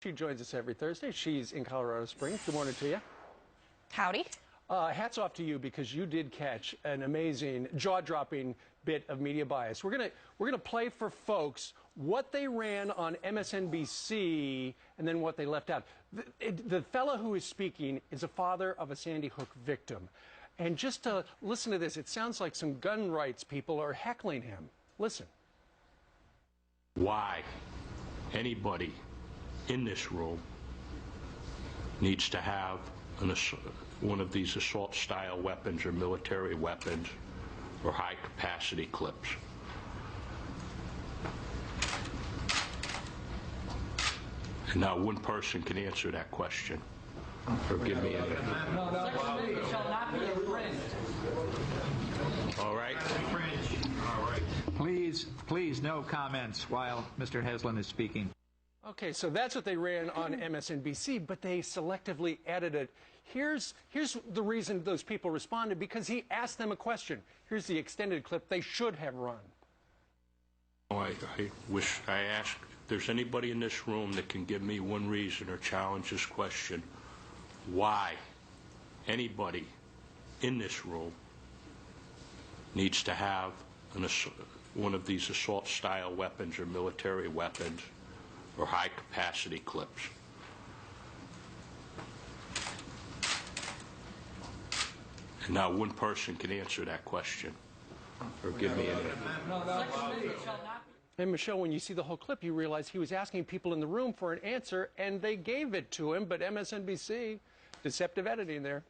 She joins us every Thursday. She's in Colorado Springs. Good morning to you. Howdy. Hats off to you because you did catch an amazing, jaw-dropping bit of media bias. We're gonna play for folks what they ran on MSNBC and then what they left out. The fellow who is speaking is a father of a Sandy Hook victim. And just to listen to this, it sounds like some gun rights people are heckling him. Listen. Why anybody in this room needs to have one of these assault-style weapons or military weapons or high-capacity clips. And not one person can answer that question or give me any. It shall not be infringed. All right. All right. Please, no comments while Mr. Heslin is speaking. Okay, so that's what they ran on MSNBC, but they selectively edited. Here's the reason those people responded, because he asked them a question. Here's the extended clip they should have run. I wish I asked if there's anybody in this room that can give me one reason or challenge this question. Why anybody in this room needs to have one of these assault-style weapons or military weapons or high-capacity clips. And not one person can answer that question or give me any. And Michelle, when you see the whole clip, you realize he was asking people in the room for an answer, and they gave it to him, but MSNBC, deceptive editing there.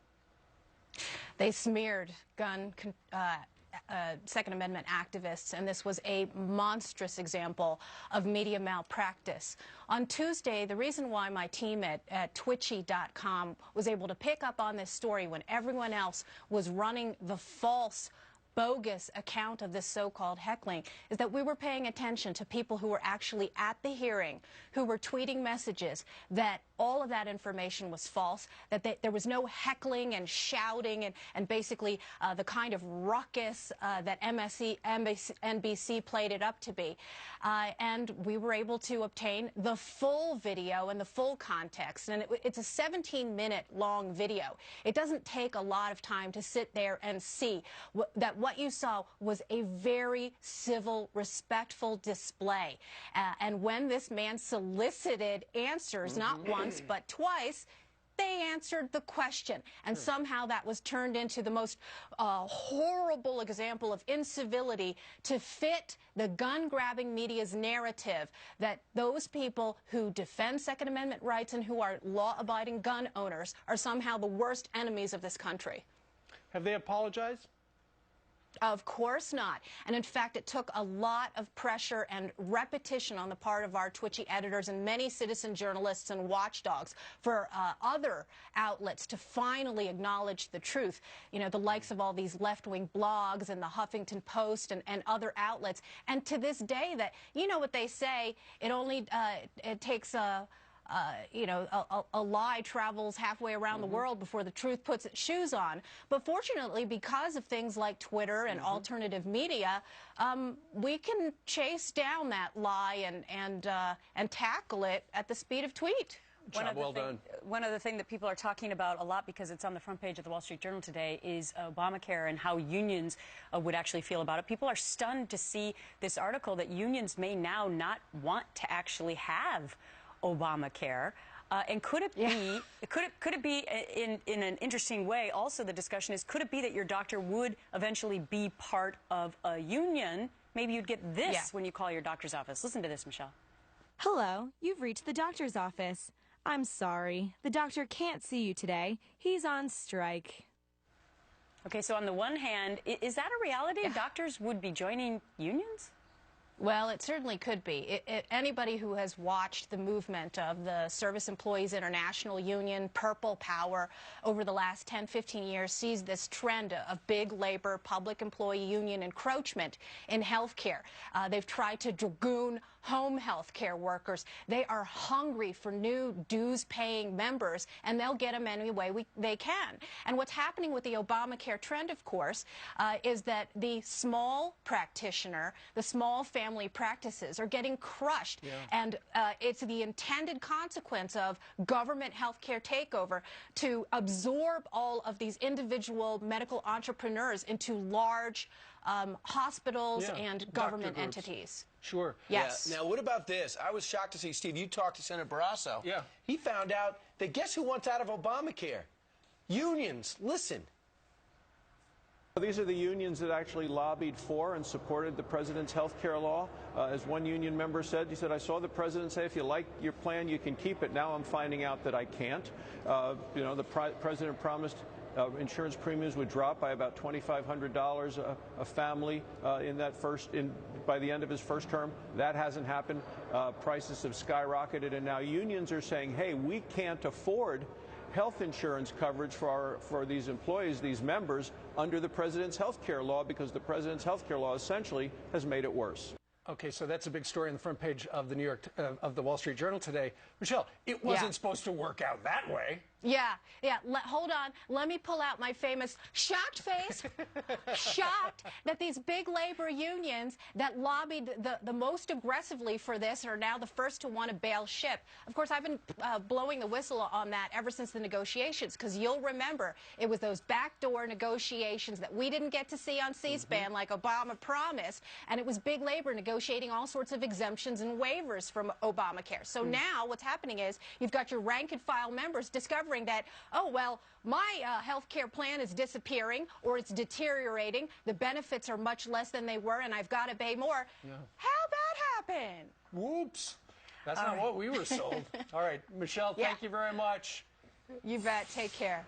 They smeared Second Amendment activists, and this was a monstrous example of media malpractice. On Tuesday, the reason why my team at twitchy.com was able to pick up on this story when everyone else was running the false, bogus account of this so-called heckling is that we were paying attention to people who were actually at the hearing, who were tweeting messages that all of that information was false, that there was no heckling and shouting and basically the kind of ruckus that NBC played it up to be. And we were able to obtain the full video and the full context. And it's a 17-minute long video. It doesn't take a lot of time to sit there and see that what you saw was a very civil, respectful display. And when this man solicited answers, not once, but twice, they answered the question. And somehow that was turned into the most horrible example of incivility to fit the gun-grabbing media's narrative that those people who defend Second Amendment rights and who are law-abiding gun owners are somehow the worst enemies of this country. Have they apologized? Of course not. And in fact, it took a lot of pressure and repetition on the part of our Twitchy editors and many citizen journalists and watchdogs for other outlets to finally acknowledge the truth. You know, the likes of all these left-wing blogs and the Huffington Post and other outlets. And to this day, that, you know what they say, it only it takes a lie travels halfway around the world before the truth puts its shoes on. But fortunately, because of things like Twitter and alternative media, we can chase down that lie and tackle it at the speed of tweet. One other thing that people are talking about a lot, because it's on the front page of the Wall Street Journal today, is Obamacare and how unions would actually feel about it. People are stunned to see this article that unions may now not want to actually have Obamacare, and could it be? Could it be in an interesting way? Also, the discussion is: could it be that your doctor would eventually be part of a union? Maybe you'd get this when you call your doctor's office. Listen to this, Michelle. Hello, you've reached the doctor's office. I'm sorry, the doctor can't see you today. He's on strike. Okay, so on the one hand, is that a reality? Doctors would be joining unions? Well, it certainly could be. Anybody who has watched the movement of the Service Employees International Union, Purple Power, over the last 10, 15 years sees this trend of big labor, public employee union encroachment in health care. They've tried to dragoon home health care workers. They are hungry for new dues-paying members, and they'll get them any way they can. And what's happening with the Obamacare trend, of course, is that the small practitioner, the small family family practices are getting crushed. And it's the intended consequence of government healthcare takeover to absorb all of these individual medical entrepreneurs into large hospitals and government entities. Sure. Yes. Yeah. Now, what about this? I was shocked to see, Steve, you talked to Senator Barrasso. Yeah. He found out that guess who wants out of Obamacare? Unions. Listen. These are the unions that actually lobbied for and supported the president's health care law. As one union member said, he said, I saw the president say, if you like your plan, you can keep it. Now I'm finding out that I can't. You know, the president promised insurance premiums would drop by about $2,500 a family by the end of his first term. That hasn't happened. Prices have skyrocketed, and now unions are saying, hey, we can't afford health insurance coverage for these employees, these members, under the president's health care law, because the president's health care law essentially has made it worse. Okay, so that's a big story on the front page of the Wall Street Journal today. Michelle, it wasn't supposed to work out that way. Yeah. Hold on. Let me pull out my famous shocked face. Shocked that these big labor unions that lobbied the most aggressively for this are now the first to want to bail ship. Of course, I've been blowing the whistle on that ever since the negotiations, because you'll remember it was those backdoor negotiations that we didn't get to see on C-SPAN like Obama promised, and it was big labor negotiating all sorts of exemptions and waivers from Obamacare. So now what's happening is you've got your rank and file members discovering that, oh, well, my health care plan is disappearing or it's deteriorating. The benefits are much less than they were, and I've got to pay more. How'd that happen? Whoops. That's not what we were sold. All right, Michelle, thank you very much. You bet. Take care.